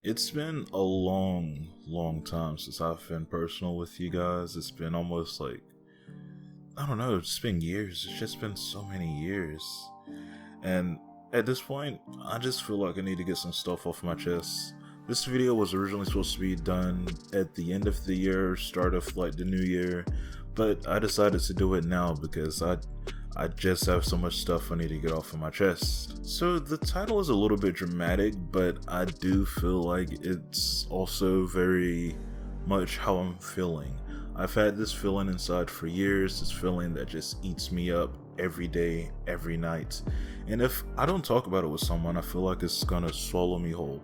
It's been a long time since I've been personal with you guys. It's been almost like, I don't know, it's been years. It's just been so many years. And at this point, I just feel like I need to get some stuff off my chest. This video was originally supposed to be done at the end of the year, start of like the new year, but I decided to do it now because I just have so much stuff I need to get off of my chest. So the title is a little bit dramatic, but I do feel like it's also very much how I'm feeling. I've had this feeling inside for years, this feeling that just eats me up every day, every night. And if I don't talk about it with someone, I feel like it's gonna swallow me whole.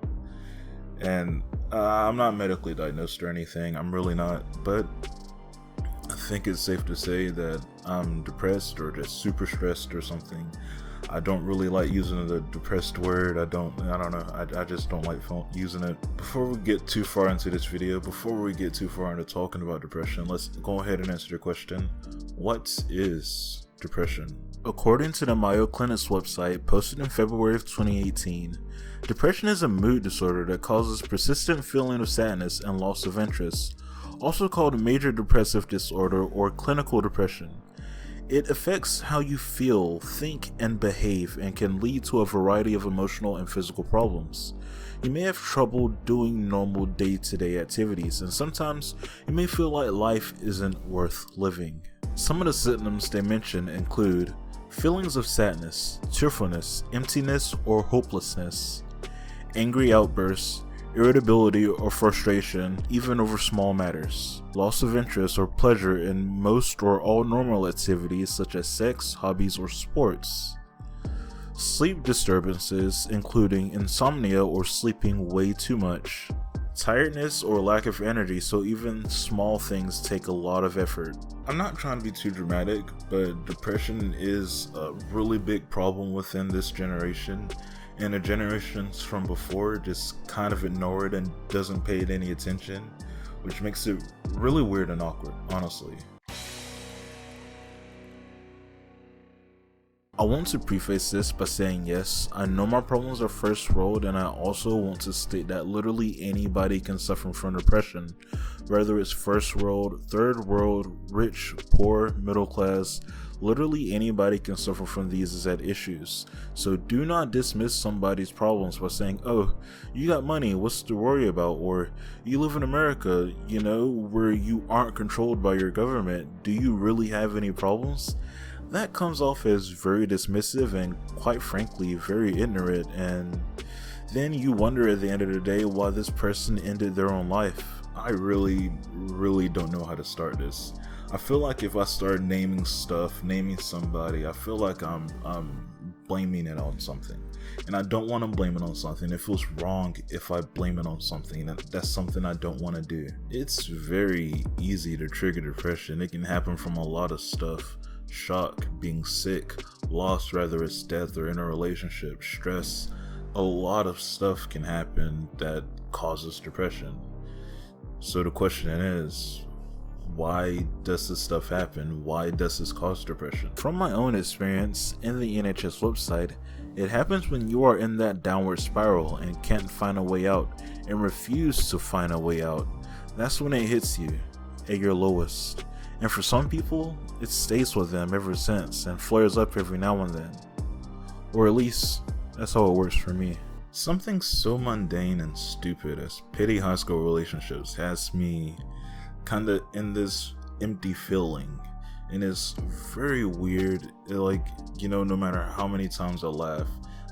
And I'm not medically diagnosed or anything, I'm really not, but I think it's safe to say that I'm depressed or just super stressed or something. I don't really like using the depressed word. I don't know. I just don't like using it. Before we get too far into this video, before we get too far into talking about depression, let's go ahead and answer the question. What is depression? According to the Mayo Clinic's website, posted in February of 2018, depression is a mood disorder that causes persistent feeling of sadness and loss of interest, also called major depressive disorder or clinical depression. It affects how you feel, think, and behave and can lead to a variety of emotional and physical problems. You may have trouble doing normal day-to-day activities, and sometimes you may feel like life isn't worth living. Some of the symptoms they mention include feelings of sadness, cheerfulness, emptiness or hopelessness, angry outbursts, irritability or frustration, even over small matters, loss of interest or pleasure in most or all normal activities such as sex, hobbies, or sports, sleep disturbances including insomnia or sleeping way too much, tiredness or lack of energy, so even small things take a lot of effort. I'm not trying to be too dramatic, but depression is a really big problem within this generation. And the generations from before just kind of ignore it and doesn't pay it any attention, which makes it really weird and awkward, honestly. I want to preface this by saying yes, I know my problems are first world, and I also want to state that literally anybody can suffer from depression, whether it's first world, third world, rich, poor, middle class. Literally anybody can suffer from these exact issues. So do not dismiss somebody's problems by saying, oh, you got money, what's to worry about? Or you live in America, where you aren't controlled by your government. Do you really have any problems? That comes off as very dismissive and quite frankly very ignorant, and then you wonder at the end of the day why this person ended their own life. I really don't know how to start this. I feel like if I start naming stuff, naming somebody, I feel like I'm blaming it on something. And I don't want to blame it on something. It feels wrong if I blame it on something. That's something I don't want to do. It's very easy to trigger depression. It can happen from a lot of stuff. Shock, being sick, loss, whether it's death or in a relationship, stress. A lot of stuff can happen that causes depression. So the question is, why does this stuff happen? Why does this cause depression? From my own experience in the NHS website, it happens when you are in that downward spiral and can't find a way out and refuse to find a way out. That's when it hits you at your lowest. And for some people, it stays with them ever since and flares up every now and then. Or at least, that's how it works for me. Something so mundane and stupid as petty high school relationships has me kinda in this empty feeling, and it's very weird. No matter how many times I laugh,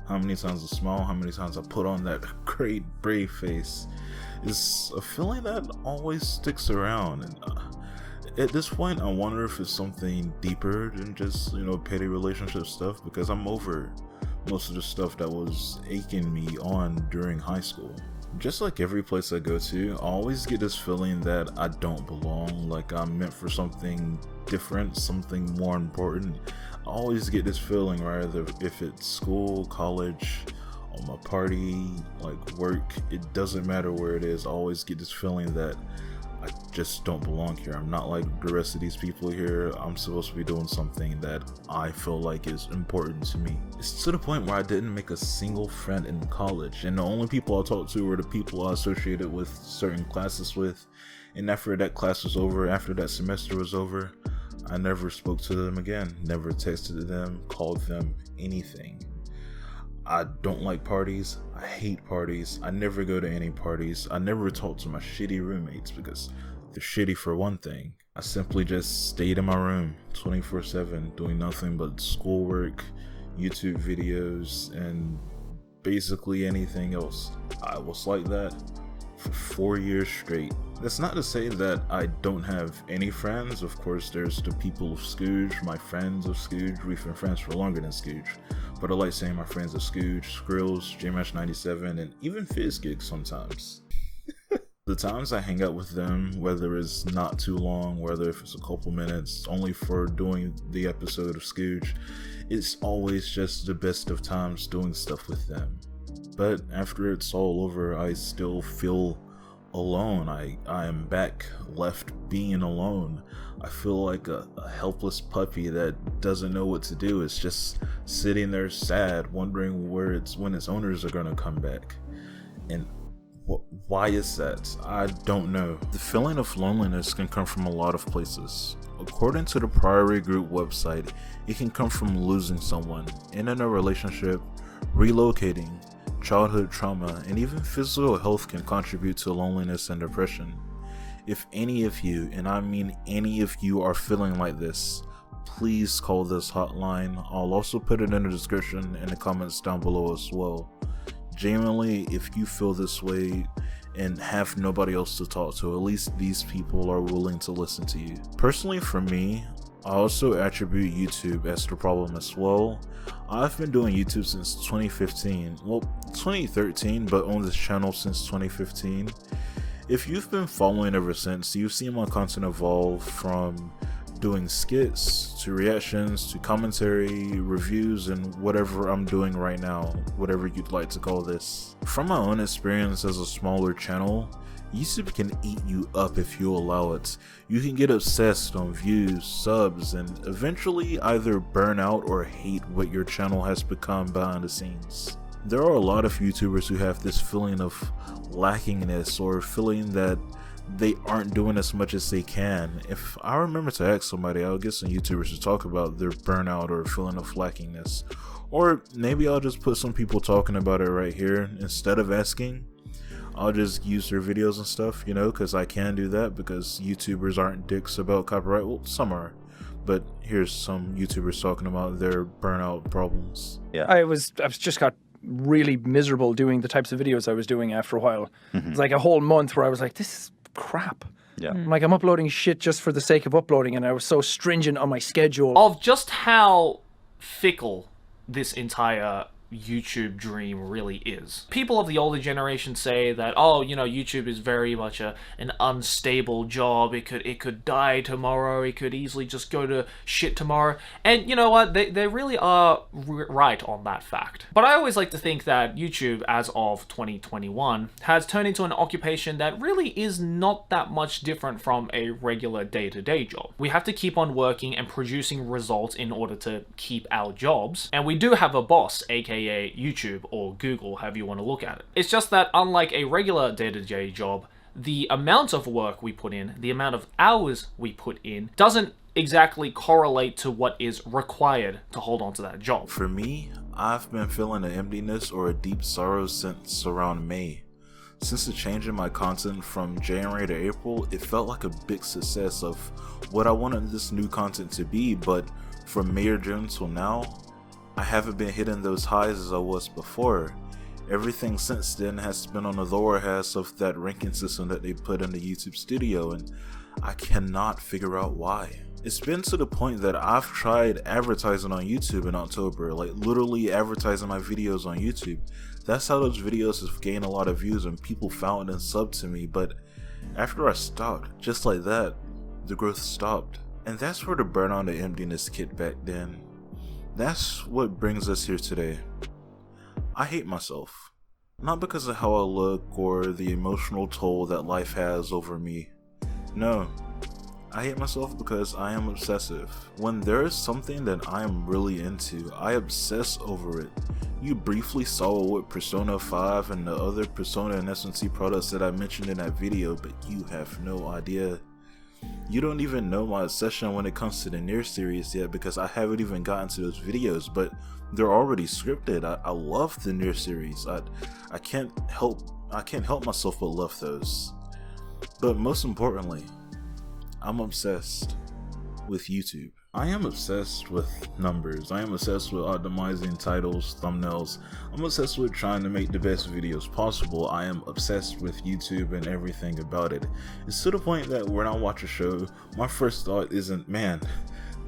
how many times I smile, how many times I put on that great brave face, it's a feeling that always sticks around. And at this point, I wonder if it's something deeper than just petty relationship stuff, because I'm over most of the stuff that was aching me on during high school. Just like every place I go to, I always get this feeling that I don't belong, like I'm meant for something different, something more important. I always get this feeling, rather if it's school, college, on my party, like work, it doesn't matter where it is, I always get this feeling that I just don't belong here. I'm not like the rest of these people here. I'm supposed to be doing something that I feel like is important to me. It's to the point where I didn't make a single friend in college, and the only people I talked to were the people I associated with certain classes with. And after that class was over, after that semester was over, I never spoke to them again, never texted them, called them, anything. I don't like parties. I hate parties. I never go to any parties. I never talk to my shitty roommates because they're shitty for one thing. I simply just stayed in my room 24/7 doing nothing but schoolwork, YouTube videos, and basically anything else. I was like that for 4 years straight. That's not to say that I don't have any friends. Of course, there's the people of Scooge, my friends of Scooge. We've been friends for longer than Scooge. But I like saying my friends of Scooge, Skrills, JMash97, and even FizzGig sometimes. The times I hang out with them, whether it's not too long, whether if it's a couple minutes, only for doing the episode of Scooge, it's always just the best of times doing stuff with them. But after it's all over, I still feel alone. I am back left being alone. I feel like a helpless puppy that doesn't know what to do. It's just sitting there sad, wondering when its owners are gonna come back. And why is that? I don't know. The feeling of loneliness can come from a lot of places. According to the Priory Group website, it can come from losing someone, in a relationship, relocating, childhood trauma, and even physical health can contribute to loneliness and depression. If any of you, and I mean any of you, are feeling like this, please call this hotline. I'll also put it in the description and the comments down below as well. Genuinely, if you feel this way and have nobody else to talk to, at least these people are willing to listen to you. Personally, for me, I also attribute YouTube as the problem as well. I've been doing YouTube since 2015, well 2013, but on this channel since 2015. If you've been following ever since, you've seen my content evolve from doing skits to reactions to commentary, reviews, and whatever I'm doing right now, whatever you'd like to call this. From my own experience as a smaller channel, YouTube can eat you up if you allow it. You can get obsessed on views, subs, and eventually either burn out or hate what your channel has become behind the scenes. There are a lot of YouTubers who have this feeling of lackingness or feeling that they aren't doing as much as they can. If I remember to ask somebody, I'll get some YouTubers to talk about their burnout or feeling of lackingness. Or maybe I'll just put some people talking about it right here. Instead of asking, I'll just use their videos and stuff, you know, because I can do that because YouTubers aren't dicks about copyright. Well, some are. But here's some YouTubers talking about their burnout problems. Yeah, I was just got really miserable doing the types of videos I was doing after a while. It was like a whole month where I was like, this is crap. Yeah. Like, I'm uploading shit just for the sake of uploading, and I was so stringent on my schedule. Of just how fickle this entire YouTube dream really is. People of the older generation say that, oh, you know, YouTube is very much an unstable job. It could die tomorrow. It could easily just go to shit tomorrow. And you know what? They really are right on that fact. But I always like to think that YouTube, as of 2021, has turned into an occupation that really is not that much different from a regular day-to-day job. We have to keep on working and producing results in order to keep our jobs. And we do have a boss, aka YouTube or Google, however you want to look at it. It's just that unlike a regular day-to-day job, the amount of work we put in, the amount of hours we put in, doesn't exactly correlate to what is required to hold on to that job. For me, I've been feeling an emptiness or a deep sorrow since around May. Since the change in my content from January to April, it felt like a big success of what I wanted this new content to be, but from May or June till now, I haven't been hitting those highs as I was before. Everything since then has been on the lower half of that ranking system that they put in the YouTube studio, and I cannot figure out why. It's been to the point that I've tried advertising on YouTube in October, like literally advertising my videos on YouTube. That's how those videos have gained a lot of views and people found and subbed to me, but after I stopped, just like that, the growth stopped. And that's where the burnout and emptiness kicked back then. That's what brings us here today. I hate myself. Not because of how I look or the emotional toll that life has over me. No. I hate myself because I am obsessive. When there is something that I am really into, I obsess over it. You briefly saw what Persona 5 and the other Persona and SNC products that I mentioned in that video, but you have no idea. You don't even know my obsession when it comes to the Nier series yet, because I haven't even gotten to those videos, but they're already scripted. I love the Nier series. I can't help myself but love those. But most importantly, I'm obsessed with YouTube. I am obsessed with numbers. I am obsessed with optimizing titles, thumbnails. I'm obsessed with trying to make the best videos possible. I am obsessed with YouTube and everything about it. It's to the point that when I watch a show, my first thought isn't, man,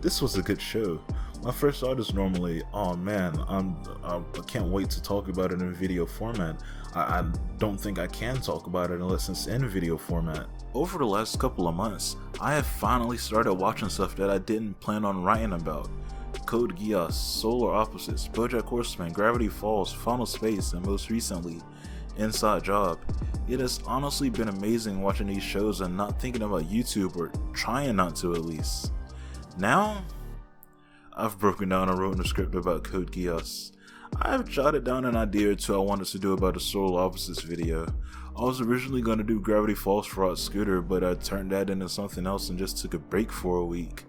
this was a good show. My first thought is normally, oh man, I can't wait to talk about it in video format. I don't think I can talk about it unless it's in video format. Over the last couple of months, I have finally started watching stuff that I didn't plan on writing about. Code Geass, Solar Opposites, Bojack Horseman, Gravity Falls, Final Space, and most recently, Inside Job. It has honestly been amazing watching these shows and not thinking about YouTube, or trying not to at least. Now, I've broken down and written a script about Code Geass. I've jotted down an idea or two I wanted to do about a Solar Opposites video. I was originally going to do Gravity Falls for Hot Scooter, but I turned that into something else and just took a break for a week.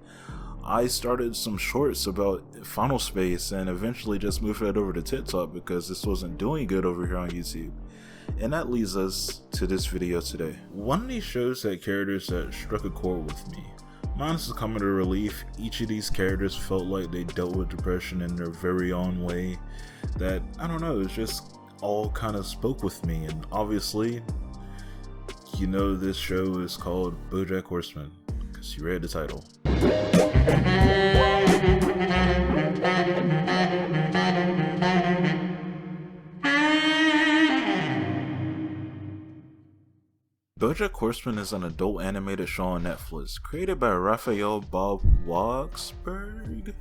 I started some shorts about Final Space and eventually just moved that over to TikTok because this wasn't doing good over here on YouTube. And that leads us to this video today. One of these shows had characters that struck a chord with me. Minus the comic relief, each of these characters felt like they dealt with depression in their very own way that, I don't know, it just all kind of spoke with me. And obviously, you know this show is called Bojack Horseman, because you read the title. Bojack Horseman is an adult animated show on Netflix, created by Raphael Bob Waksberg.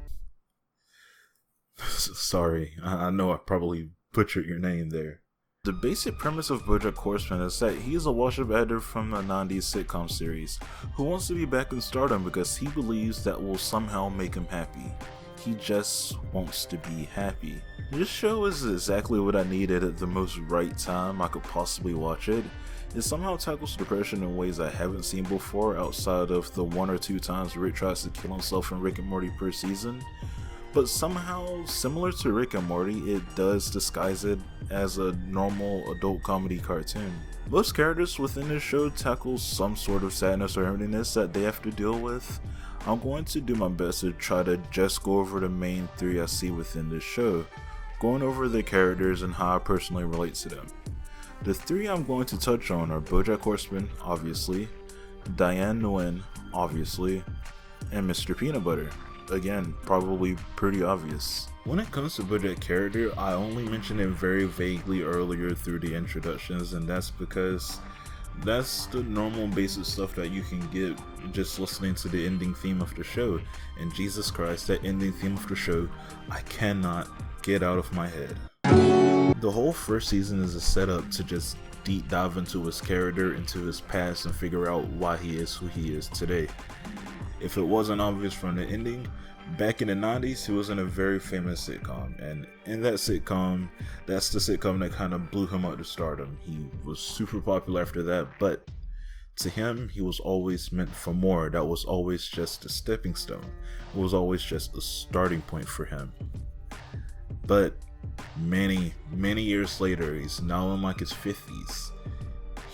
Sorry, I know I probably butchered your name there. The basic premise of Bojack Horseman is that he is a washed-up actor from the 90s sitcom series who wants to be back in stardom because he believes that will somehow make him happy. He just wants to be happy. This show is exactly what I needed at the most right time I could possibly watch it. It somehow tackles depression in ways I haven't seen before outside of the 1 or 2 times Rick tries to kill himself in Rick and Morty per season. But somehow, similar to Rick and Morty, it does disguise it as a normal adult comedy cartoon. Most characters within this show tackle some sort of sadness or emptiness that they have to deal with. I'm going to do my best to try to just go over the main 3 I see within this show, going over the characters and how I personally relate to them. The 3 I'm going to touch on are Bojack Horseman, obviously, Diane Nguyen, obviously, and Mr. Peanutbutter. Again, probably pretty obvious. When it comes to Bojack character, I only mentioned him very vaguely earlier through the introductions, and that's because that's the normal basic stuff that you can get just listening to the ending theme of the show. And Jesus Christ, that ending theme of the show, I cannot get out of my head. The whole first season is a setup to just deep dive into his character, into his past, and figure out why he is who he is today. If it wasn't obvious from the ending, back in the 90s he was in a very famous sitcom, and in that sitcom, that's the sitcom that kind of blew him out to stardom. He was super popular after that, but to him, he was always meant for more. That was always just a stepping stone. It was always just a starting point for him. But many years later, he's now in like his 50s.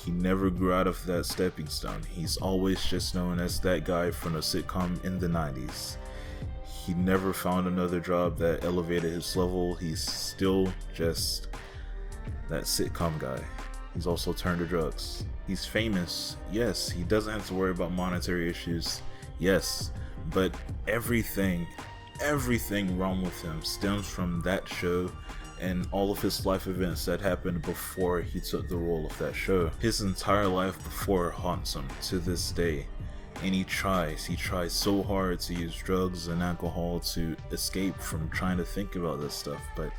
He never grew out of that stepping stone. He's always just known as that guy from a sitcom in the 90s. He never found another job that elevated his level. He's still just that sitcom guy. He's also turned to drugs. He's famous, yes. He doesn't have to worry about monetary issues, yes. But everything wrong with him stems from that show and all of his life events that happened before he took the role of that show. His entire life before haunts him to this day, and he tries so hard to use drugs and alcohol to escape from trying to think about this stuff, but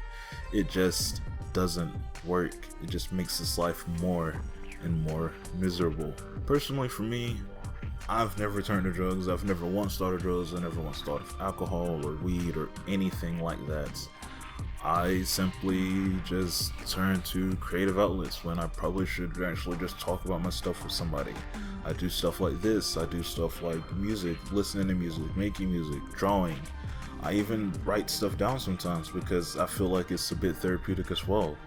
it just doesn't work. It just makes his life more and more miserable. Personally for me, I've never turned to drugs. I've never once started drugs. I never once thought of alcohol or weed or anything like that. I simply just turn to creative outlets when I probably should actually just talk about my stuff with somebody. I do stuff like this. I do stuff like music, listening to music, making music, drawing. I even write stuff down sometimes because I feel like it's a bit therapeutic as well.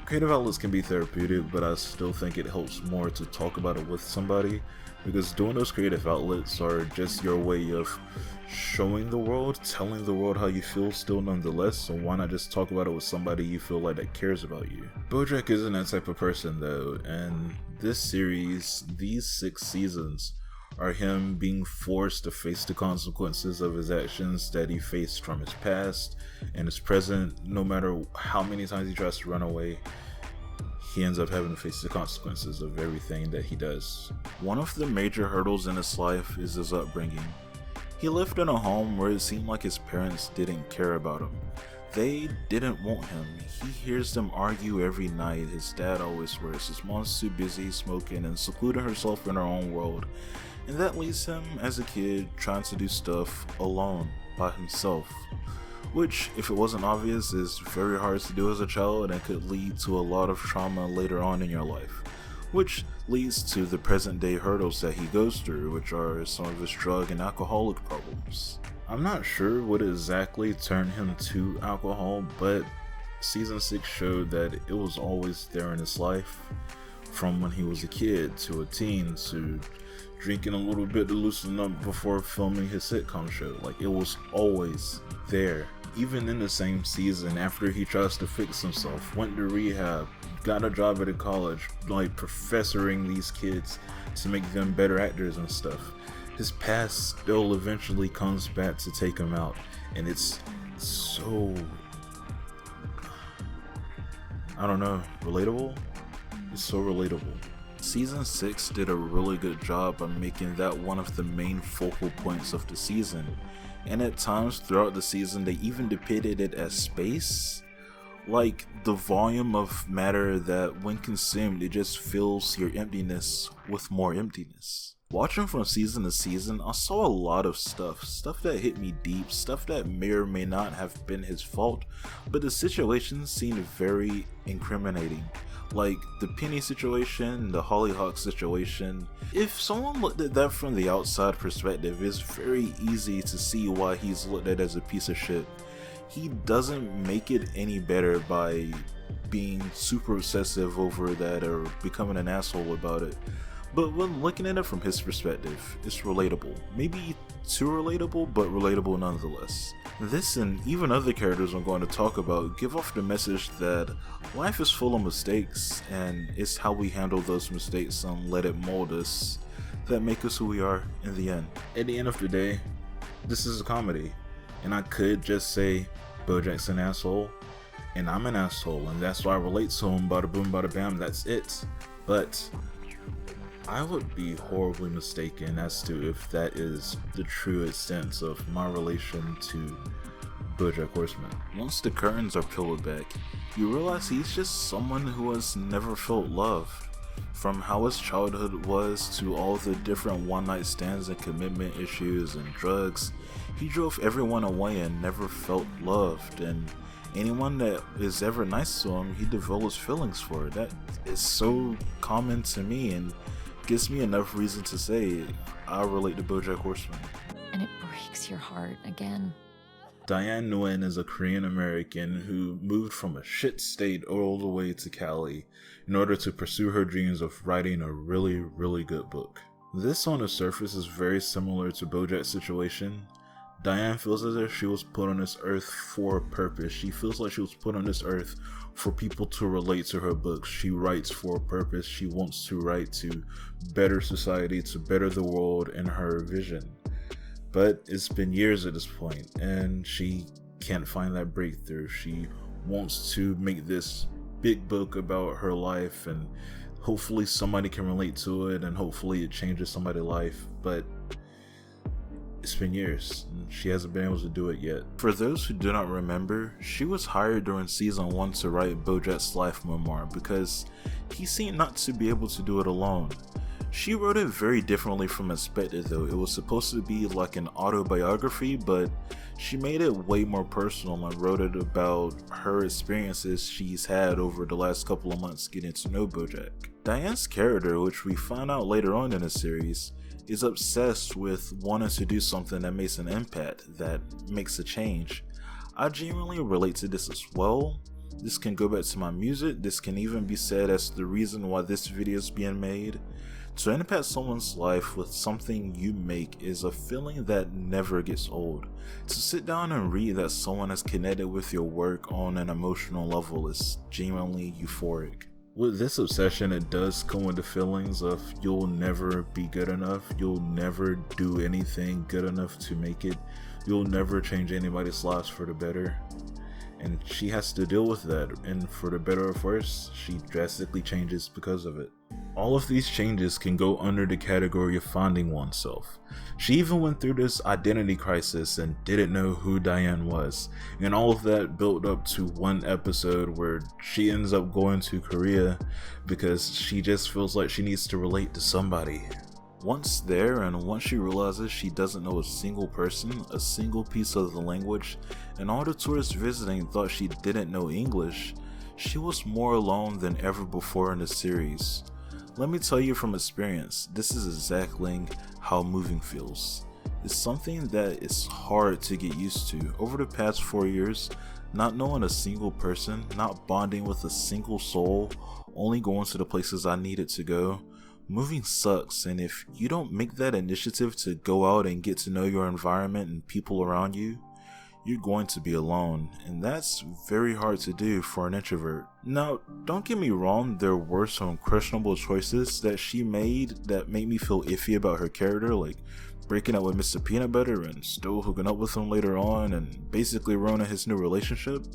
Creative outlets can be therapeutic, but I still think it helps more to talk about it with somebody, because doing those creative outlets are just your way of showing the world, telling the world how you feel still nonetheless, so why not just talk about it with somebody you feel like that cares about you. Bojack isn't that type of person though, and this series, these 6 seasons, are him being forced to face the consequences of his actions that he faced from his past and his present. No matter how many times he tries to run away, he ends up having to face the consequences of everything that he does. One of the major hurdles in his life is his upbringing. He lived in a home where it seemed like his parents didn't care about him. They didn't want him. He hears them argue every night. His dad always swears his mom's too busy smoking and secluding herself in her own world. And that leaves him, as a kid, trying to do stuff alone, by himself. Which, if it wasn't obvious, is very hard to do as a child and could lead to a lot of trauma later on in your life. Which leads to the present day hurdles that he goes through, which are some of his drug and alcoholic problems. I'm not sure what exactly turned him to alcohol, but season 6 showed that it was always there in his life, from when he was a kid to a teen to drinking a little bit to loosen up before filming his sitcom show. Like, it was always there. Even in the same season, after he tries to fix himself, went to rehab, got a job at a college, like professoring these kids to make them better actors and stuff, his past still eventually comes back to take him out. And it's so, I don't know, relatable? It's so relatable. Season 6 did a really good job on making that one of the main focal points of the season, and at times throughout the season they even depicted it as space, like the volume of matter that when consumed it just fills your emptiness with more emptiness. Watching from season to season, I saw a lot of stuff that hit me deep, stuff that may or may not have been his fault, but the situation seemed very incriminating. Like the Penny situation, the Hollyhock situation. If someone looked at that from the outside perspective, it's very easy to see why he's looked at as a piece of shit. He doesn't make it any better by being super obsessive over that or becoming an asshole about it. But when looking at it from his perspective, it's relatable. Maybe too relatable, but relatable nonetheless. This and even other characters I'm going to talk about give off the message that life is full of mistakes, and it's how we handle those mistakes and let it mold us that make us who we are in the end. At the end of the day, this is a comedy, and I could just say Bojack's an asshole, and I'm an asshole, and that's why I relate to him, bada boom bada bam, that's it. But I would be horribly mistaken as to if that is the true extent of my relation to Bojack Horseman. Once the curtains are peeled back, you realize he's just someone who has never felt love. From how his childhood was to all the different one-night stands and commitment issues and drugs, he drove everyone away and never felt loved, and anyone that is ever nice to him, he develops feelings for. That is so common to me and gives me enough reason to say I relate to Bojack Horseman. And it breaks your heart again. Diane Nguyen is a Korean American who moved from a shit state all the way to Cali in order to pursue her dreams of writing a really, really good book. This on the surface is very similar to Bojack's situation. Diane feels as if she was put on this earth for a purpose. She feels like she was put on this earth for people to relate to her books. She writes for a purpose. She wants to write to better society, to better the world in her vision. But it's been years at this point, and she can't find that breakthrough. She wants to make this big book about her life, and hopefully somebody can relate to it, and hopefully it changes somebody's life, but it's been years, and she hasn't been able to do it yet. For those who do not remember, she was hired during season 1 to write Bojack's life memoir because he seemed not to be able to do it alone. She wrote it very differently from expected though. It was supposed to be like an autobiography, but she made it way more personal and wrote it about her experiences she's had over the last couple of months getting to know Bojack. Diane's character, which we find out later on in the series, is obsessed with wanting to do something that makes an impact, that makes a change. I genuinely relate to this as well. This can go back to my music, this can even be said as the reason why this video is being made. To impact someone's life with something you make is a feeling that never gets old. To sit down and read that someone has connected with your work on an emotional level is genuinely euphoric. With this obsession, it does come with the feelings of you'll never be good enough, you'll never do anything good enough to make it, you'll never change anybody's lives for the better. And she has to deal with that, and for the better or worse, she drastically changes because of it. All of these changes can go under the category of finding oneself. She even went through this identity crisis and didn't know who Diane was, and all of that built up to one episode where she ends up going to Korea because she just feels like she needs to relate to somebody. Once there, and once she realizes she doesn't know a single person, a single piece of the language, and all the tourists visiting thought she didn't know English, she was more alone than ever before in the series. Let me tell you from experience, this is exactly how moving feels. It's something that is hard to get used to. Over the past 4 years, not knowing a single person, not bonding with a single soul, only going to the places I needed to go, moving sucks, and if you don't make that initiative to go out and get to know your environment and people around you, you're going to be alone, and that's very hard to do for an introvert. Now, don't get me wrong, there were some questionable choices that she made that made me feel iffy about her character, like breaking up with Mr. Peanutbutter and still hooking up with him later on and basically ruining his new relationship.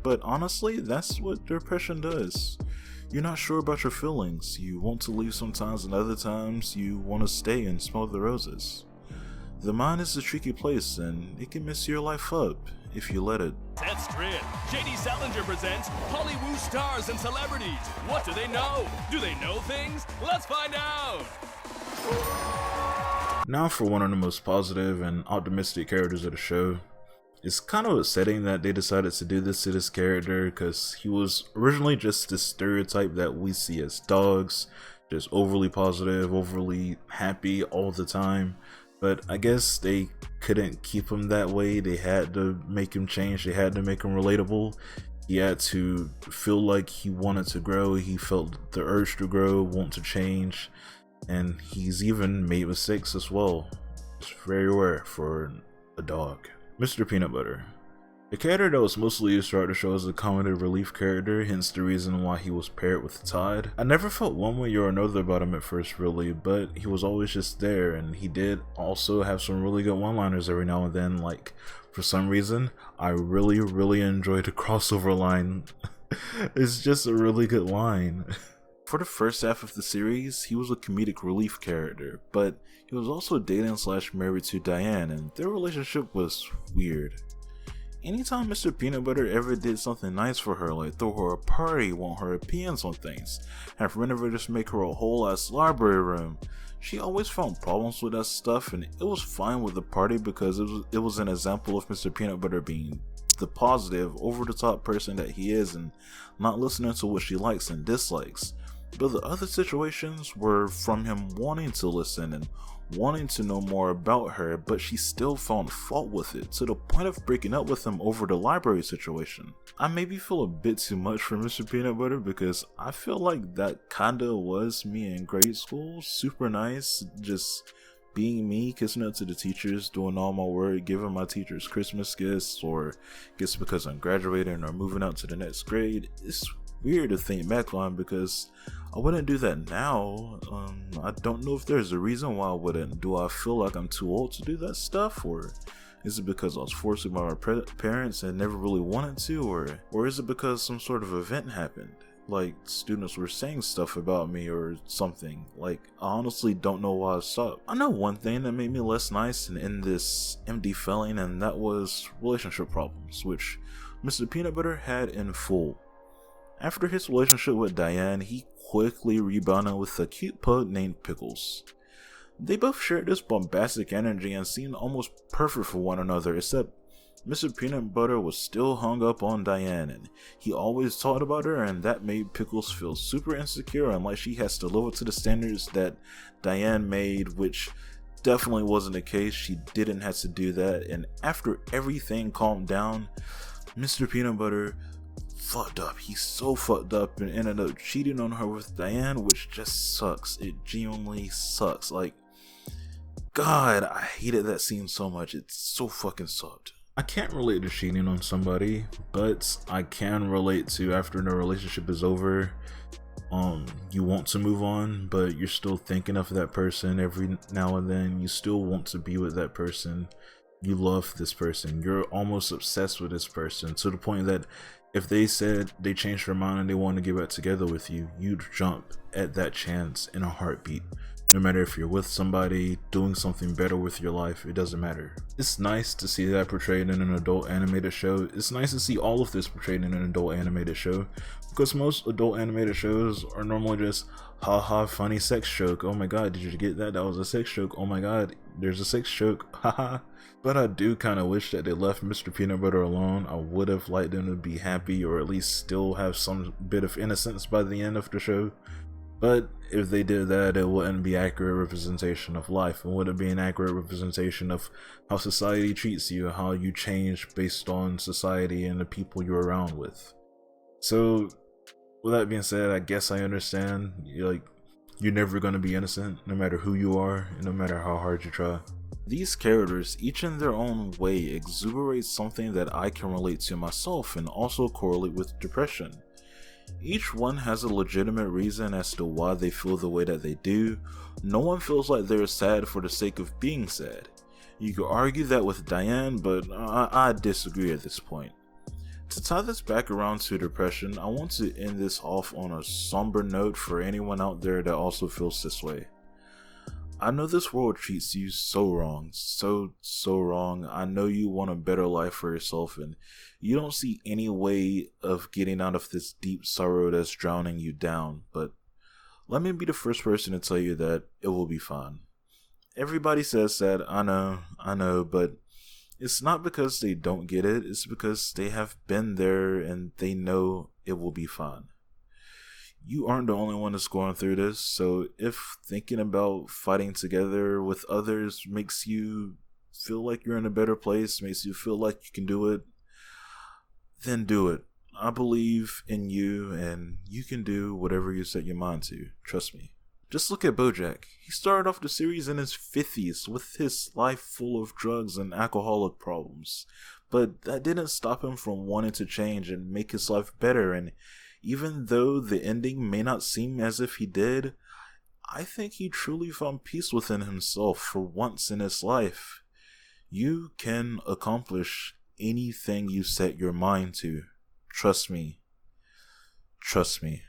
But honestly, that's what depression does. You're not sure about your feelings, you want to leave sometimes, and other times you want to stay and smell the roses. The mind is a tricky place, and it can mess your life up if you let it. That's Strip. JD Salinger presents Hollywood stars and celebrities. What do they know? Do they know things? Let's find out! Now for one of the most positive and optimistic characters of the show. It's kind of upsetting that they decided to do this to this character because he was originally just this stereotype that we see as dogs, just overly positive, overly happy all the time. But I guess they couldn't keep him that way. They had to make him change. They had to make him relatable. He had to feel like he wanted to grow. He felt the urge to grow, want to change. And he's even made mistakes as well. It's very rare for a dog. Mr. Peanutbutter. A character that was mostly used throughout the show as a comedic relief character, hence the reason why he was paired with Todd. I never felt one way or another about him at first really, but he was always just there, and he did also have some really good one-liners every now and then. Like, for some reason, I really enjoyed the crossover line. It's just a really good line. For the first half of the series, he was a comedic relief character, but he was also dating / married to Diane, and their relationship was weird. Anytime Mr. Peanutbutter ever did something nice for her, like throw her a party, want her opinions on things, have renovators make her a whole ass library room, she always found problems with that stuff, and it was fine with the party because it was an example of Mr. Peanutbutter being the positive, over the top person that he is and not listening to what she likes and dislikes. But the other situations were from him wanting to listen and wanting to know more about her, but she still found fault with it, to the point of breaking up with him over the library situation. I maybe feel a bit too much for Mr. Peanutbutter because I feel like that kinda was me in grade school. Super nice, just being me, kissing up to the teachers, doing all my work, giving my teachers Christmas gifts or gifts because I'm graduating or moving out to the next grade. It's weird to think back on because I wouldn't do that now. I don't know if there's a reason why I wouldn't. Do I feel like I'm too old to do that stuff, or is it because I was forced by my parents and never really wanted to, or is it because some sort of event happened, like students were saying stuff about me or something? Like, I honestly don't know why I stopped. I know one thing that made me less nice and in this empty feeling, and that was relationship problems, which Mr. Peanutbutter had in full. After his relationship with Diane, he quickly rebounded with a cute pug named Pickles. They both shared this bombastic energy and seemed almost perfect for one another, except Mr. Peanutbutter was still hung up on Diane, and he always talked about her, and that made Pickles feel super insecure and like she has to live up to the standards that Diane made, which definitely wasn't the case. She didn't have to do that, and after everything calmed down, Mr. Peanutbutter fucked up. He's so fucked up and ended up cheating on her with Diane, which just sucks. It genuinely sucks. Like, God, I hated that scene so much. It so fucking sucked. I can't relate to cheating on somebody, but I can relate to after the relationship is over, you want to move on, but you're still thinking of that person every now and then. You still want to be with that person. You love this person. You're almost obsessed with this person to the point that if they said they changed their mind and they want to get back together with you, you'd jump at that chance in a heartbeat. No matter if you're with somebody, doing something better with your life, it doesn't matter. It's nice to see that portrayed in an adult animated show. It's nice to see all of this portrayed in an adult animated show, because most adult animated shows are normally just haha funny sex joke. Oh my god, did you get that? That was a sex joke. Oh my god, there's a sex joke. Haha. But I do kind of wish that they left Mr. Peanutbutter alone. I would have liked them to be happy, or at least still have some bit of innocence by the end of the show. But if they did that, it wouldn't be accurate representation of life. It wouldn't be an accurate representation of how society treats you, how you change based on society and the people you're around with. So, with that being said, I guess I understand. You're never going to be innocent, no matter who you are, and no matter how hard you try. These characters, each in their own way, exuberate something that I can relate to myself and also correlate with depression. Each one has a legitimate reason as to why they feel the way that they do. No one feels like they're sad for the sake of being sad. You could argue that with Diane, but I disagree at this point. To tie this back around to depression, I want to end this off on a somber note for anyone out there that also feels this way. I know this world treats you so wrong, so wrong. I know you want a better life for yourself and you don't see any way of getting out of this deep sorrow that's drowning you down, but let me be the first person to tell you that it will be fine. Everybody says that, I know, but it's not because they don't get it, it's because they have been there and they know it will be fine. You aren't the only one that's going through this, so if thinking about fighting together with others makes you feel like you're in a better place, makes you feel like you can do it, then do it. I believe in you, and you can do whatever you set your mind to. Trust me. Just look at Bojack. He started off the series in his 50s with his life full of drugs and alcoholic problems, but that didn't stop him from wanting to change and make his life better, and even though the ending may not seem as if he did, I think he truly found peace within himself for once in his life. You can accomplish anything you set your mind to. Trust me. Trust me.